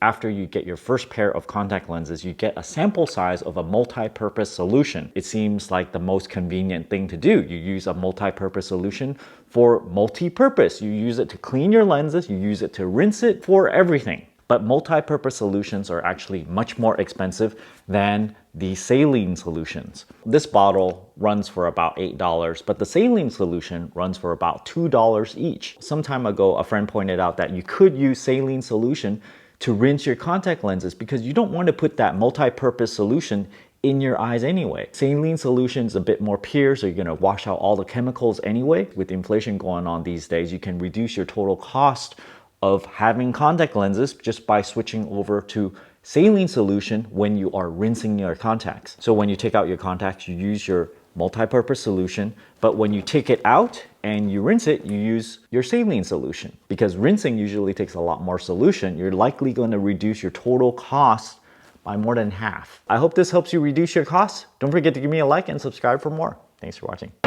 after you get your first pair of contact lenses, you get a sample size of a multi-purpose solution. It seems like the most convenient thing to do. You use a multi-purpose solution for multi-purpose. You use it to clean your lenses, you use it to rinse it, for everything. But multi-purpose solutions are actually much more expensive than the saline solutions. This bottle runs for about $8, but the saline solution runs for about $2 each. Some time ago, a friend pointed out that you could use saline solution to rinse your contact lenses because you don't want to put that multi-purpose solution in your eyes anyway. Saline solution is a bit more pure, so you're gonna wash out all the chemicals anyway. With inflation going on these days, you can reduce your total cost of having contact lenses just by switching over to saline solution when you are rinsing your contacts. So when you take out your contacts, you use your multi-purpose solution, but when you take it out and you rinse it, you use your saline solution. Because rinsing usually takes a lot more solution, you're likely going to reduce your total cost by more than half. I hope this helps you reduce your costs. Don't forget to give me a like and subscribe for more. Thanks for watching.